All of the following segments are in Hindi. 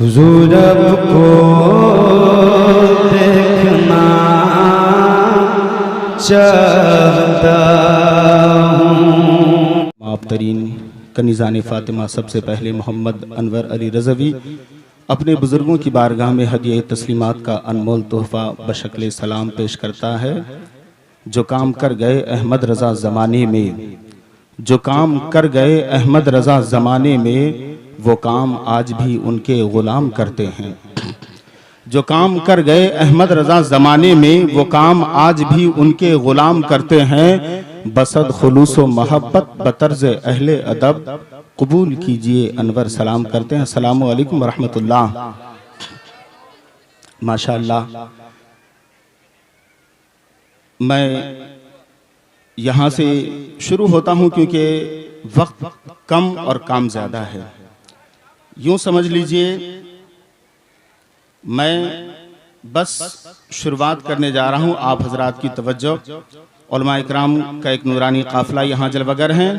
हुजूर आपको देखना चाहता हूँ। माबतरीन कनीज़ान फ़ातिमा सबसे पहले मोहम्मद अनवर अली रज़वी अपने बुज़ुर्गों की बारगाह में हदिया तस्लीमात का अनमोल तोहफ़ा बशक्ल सलाम पेश करता है। जो काम कर गए अहमद रज़ा ज़माने में, जो काम कर गए अहमद रज़ा ज़माने में, वो काम आज भी उनके ग़ुलाम करते हैं। जो काम कर गए अहमद रज़ा ज़माने में, वो काम आज भी उनके ग़ुलाम करते हैं। बसद खुलूस व महब्बत बतर्ज़ अहले अदब कबूल कीजिए अनवर सलाम करते हैं। अस्सलामु अलैकुम व रहमतुल्लाह। माशाअल्लाह, मैं यहाँ से शुरू होता हूँ क्योंकि वक्त कम और काम ज़्यादा है। यूँ समझ लीजिए मैं बस शुरुआत करने जा रहा हूँ। आप हजरात की तवज्जो, उलमा इकराम का एक नूरानी काफिला यहाँ जलवागर हैं।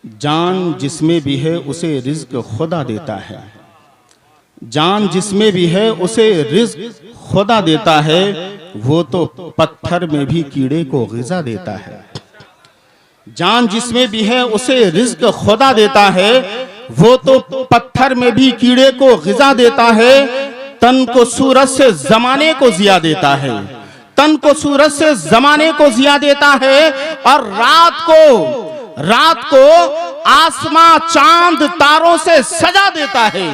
जान जिसमें भी है उसे रिज़्क़ खुदा देता है, जान जिसमें भी है उसे रिज़्क़ खुदा देता है। वो तो पत्थर में भी कीड़े को ग़िज़ा देता है। जान जिसमें भी है उसे रिज़्क़ खुदा देता है, वो तो पत्थर में भी कीड़े को ग़िज़ा देता है। तन को सूरज से ज़माने को ज़िया देता है, तन को सूरज से ज़माने को ज़िया देता है। और रात को आसमां चांद तारों से सजा देता है।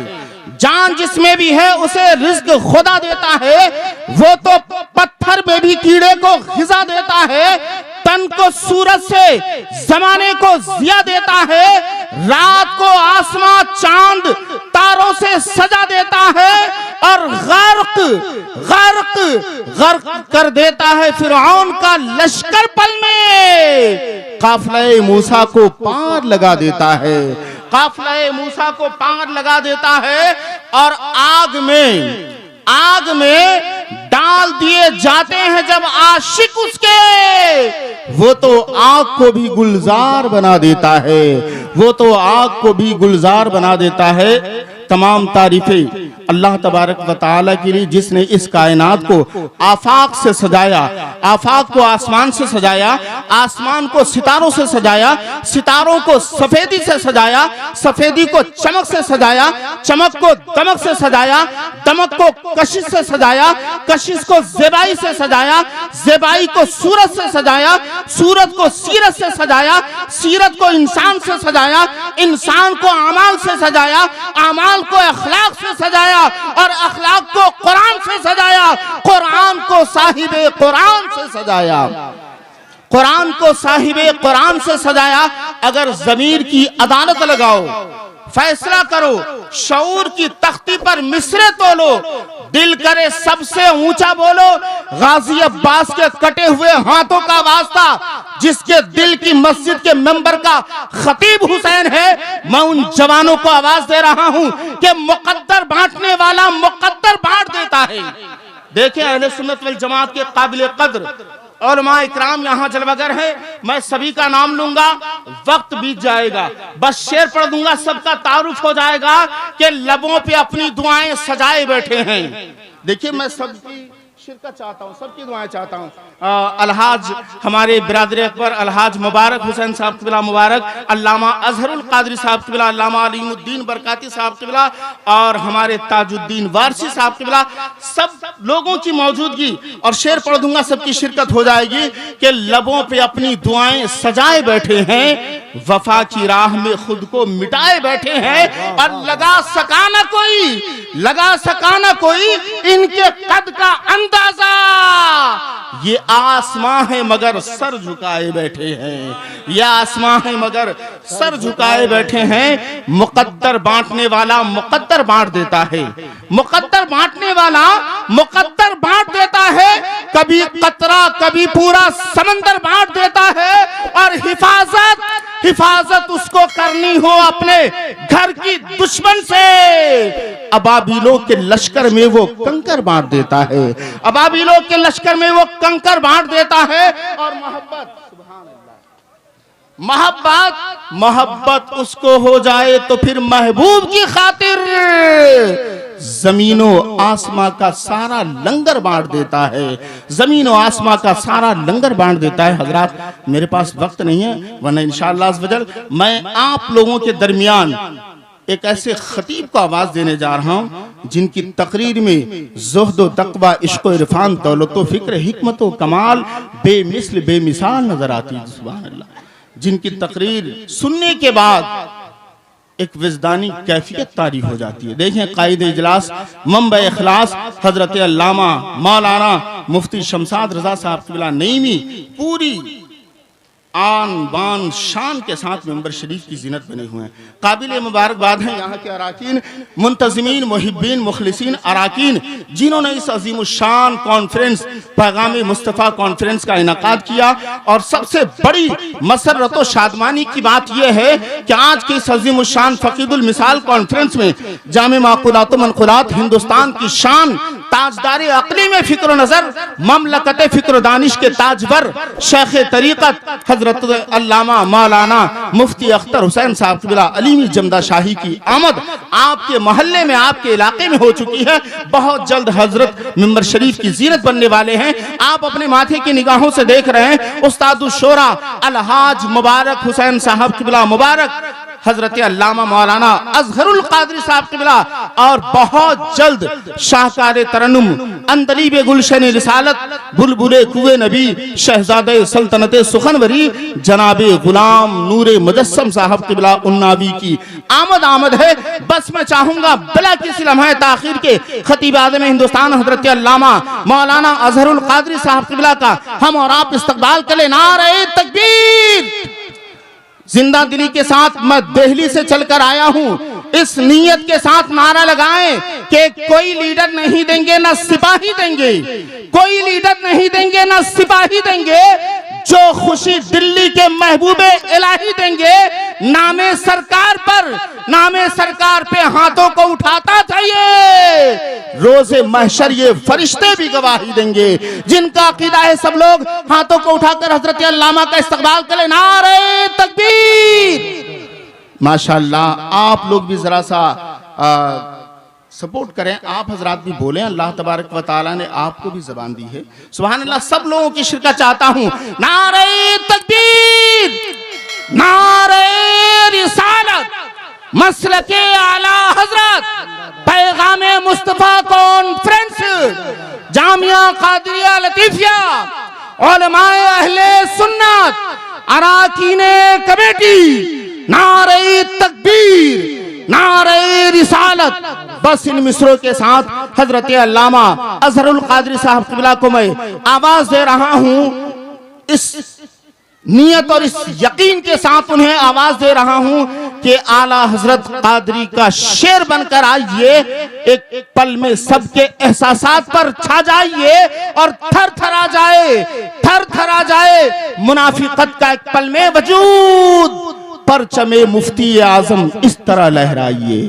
जान जिसमें भी है उसे रिज़्क़ खुदा देता है, वो तो पत्थर में भी कीड़े को ग़िज़ा देता है। तन को सूरज से ज़माने को ज़िया देता है। रात को आसमां चांद तारों से सजा देता है। और गर्क कर देता है फिरऔन का लश्कर पल में। काफ़िला मूसा को पार लगा देता है, काफ़िला मूसा को पार लगा देता है। और आग में डाल दिए जाते हैं जब आशिक उसके, वो तो आग को भी गुलजार बना देता है, वो तो आग को भी गुलजार बना देता है। तमाम तारीफें अल्लाह तबारक व तआला के लिए जिसने इस कायनात को आफाक से सजाया, आफाक को आसमान से सजाया, आसमान को सितारों से सजाया, सितारों को सफेदी से सजाया, सफेदी को चमक से सजाया, चमक को दमक से सजाया, दमक को कशिश से सजाया, कशिश को ज़ेबाई से सजाया, ज़ेबाई को सूरत से सजाया, सूरत को सीरत से सजाया, सीरत को इंसान से सजाया, इंसान को अमाल से सजाया, अमाल को अखलाक से सजाया, और अखलाक को कुरान से सजाया, कुरान को साहिबे कुरान से सजाया, कुरान को साहिबे कुरान से सजाया। अगर ज़मीर की अदालत लगाओ, फैसला करो, शऊर की तख्ती पर मिसरे तोलो, दिल करे सबसे ऊंचा बोलो। गाजी अब्बास के कटे हुए हाथों का वास्ता, जिसके दिल की मस्जिद के मेंबर का खतीब हुसैन है, मैं उन जवानों को आवाज दे रहा हूं कि मुकद्दर बांटने वाला मुकद्दर बांट देता है। देखें अहले सुन्नत वल जमात के काबिल कद्र उलमा इकराम यहाँ जलवागर है। मैं सभी का नाम लूंगा, वक्त बीत जाएगा, बस शेर पढ़ दूंगा, सबका तारुफ हो जाएगा कि लबों पे अपनी दुआएं सजाए बैठे हैं। देखिए मैं सबकी शिरकत चाहता हूँ, सबकी दुआएं चाहता हूँ। अलहाज हमारे बिरादर अकबर अलहाज मुबारक हुसैन साहब क़िबला मुबारक, अल्लामा अजहरुल कादरी साहब क़िबला, अल्लामा अलीमुद्दीन बरकाती साहब क़िबला, और हमारे ताजुद्दीन वारसी साहब क़िबला, सब लोगों की मौजूदगी और शेर पढ़ दूंगा, सबकी शिरकत हो जाएगी कि लबों पे अपनी दुआएं सजाए बैठे हैं, वफा की राह में खुद को मिटाए बैठे हैं। और लगा सका ना कोई इनके कद का अंदाजा, ये आसमां है मगर सर झुकाए बैठे हैं, ये आसमां है मगर सर झुकाए बैठे हैं। मुकद्दर बांटने वाला मुकद्दर बांट देता है, मुकद्दर बांटने वाला मुकद्दर बांट देता है। कभी कतरा कभी पूरा समंदर बांट देता है। और हिफाजत उसको करनी हो अपने घर की दुश्मन से, अबाबिलों के लश्कर में वो कंकर बांट देता है, अबाबिलों के लश्कर में वो कंकर बांट देता है। और मोहब्बत, सुभान अल्लाह, मोहब्बत उसको हो जाए तो फिर महबूब की खातिर जमीनों आसमां का सारा लंगर बांट देता है, जमीनों आसमां का सारा लंगर बांट देता है। हजरात, मेरे पास वक्त नहीं है, वरना इंशाअल्लाह अज़्ज़ वजल मैं आप लोगों के दरमियान एक ऐसे खतीब को आवाज देने जा रहा हूं जिनकी तकरीर में ज़ुहद, तक़वा, इश्क़, इरफान, दौलत, फिक्र, हिकमत, कमाल बेमिसल बेमिसाल नजर आती है। सुभान अल्लाह। जिनकी तकरीर सुनने के बाद एक विज़दानी कैफियत तारी हो जाती है। देखें, कायद इजलास मंबा इखलास हजरत अल्लामा मौलाना मुफ्ती शमसाद रजा साहब क़िबला नईमी पूरी आन बान शान के साथ मेंबर शरीफ की जीनत बने हुए हैं। काबिल मुबारकबाद हैं यहाँ के अराकीन, मुंतज़िमीन, मुहिब्बीन, मुखलिसीन अराकीन, जिन्होंने इस अजीम शान कॉन्फ्रेंस पैगाम मुस्तफ़ा कॉन्फ्रेंस का इनकाद किया। और सबसे बड़ी मसरत व शादमानी की बात यह है कि आज की इस अजीम शान फकीदुल मिसाल कॉन्फ्रेंस में जामे माक़ूलात व मनक़ूलात हिंदुस्तान की शान ताजदार अक़ली में फ़िक्र नज़र ममलकत फ़िक्र दानिश के ताजवर शेख तरीक़त हजरत अल्लामा मौलाना मुफ्ती अख्तर हुसैन साहब क़िबला अलीमी जमदा शाही की आमद आपके मोहल्ले में, आपके इलाके में हो चुकी है। बहुत जल्द हजरत मिंबर शरीफ की जीनत बनने वाले हैं। आप अपने माथे की निगाहों से देख रहे हैं उस्तादुल शोरा अलहाज मुबारक हुसैन साहब क़िबला मुबारक, हजरत अल्लामा मौलाना अज़हरुल क़ादरी साहब क़िबला, और बहुत जल्द शाहकार तरन्नुम अंदलीब गुलशन रिसालत बुलबुले कुए नबी शहजादे सल्तनते सुखनवरी जनाबे गुलाम नूरे मुजस्सम साहब क़िबला उन्नावी की आमद है। बस मैं चाहूंगा बिला किसी लम्हे ताखीर के खतीब आज़म हिंदुस्तान हजरत अल्लामा मौलाना अज़हरुल क़ादरी साहब क़िबला का हम और आप इस्तक़बाल करें। नारे तकबीर। जिंदा दिली के साथ मैं दिल्ली से चलकर आया हूं, इस नीयत के साथ नारा लगाएं कि कोई लीडर नहीं देंगे ना सिपाही देंगे, कोई लीडर नहीं देंगे ना सिपाही देंगे, जो खुशी दिल्ली के महबूबे इलाही देंगे। नामे सरकार पे हाथों को उठाता चाहिए, रोज़े महशर ये फरिश्ते भी गवाही देंगे। जिनका अकीदा है सब लोग हाथों को उठाकर हजरत अल्लामा का इस्तक़बाल करें। नारे तकबीर। माशाअल्लाह, आप लोग भी जरा सा सपोर्ट करें, आप हजरात भी बोलें। अल्लाह तबारक व तआला ने आपको भी ज़बान दी है। सुभान अल्लाह। सब लोगों की शिरकत चाहता हूं। नारे तकबीर, नारे रिसालत, मसलके आला हजरत, पैगामे मुस्तफ़ा कॉन्फ्रेंस, जामिया कादिरिया लतीफिया, उलमाए अहले सुन्नत, अराकीने कमेटी, नारे तकबीर, नारे रिसालत। बस इन मिसरों के साथ हजरत अल्लामा अज़हरुल क़ादरी साहब क़िबला को मैं आवाज दे रहा हूं। इस नियत और इस यकीन के साथ उन्हें आवाज दे रहा हूं कि आला हजरत क़ादरी का शेर बनकर आइए, एक पल में सबके एहसासात पर छा जाइए और थर थरा जाए मुनाफिकत का एक पल में वजूद। परचमे मुफ्ती आज़म इस तरह लहराइए।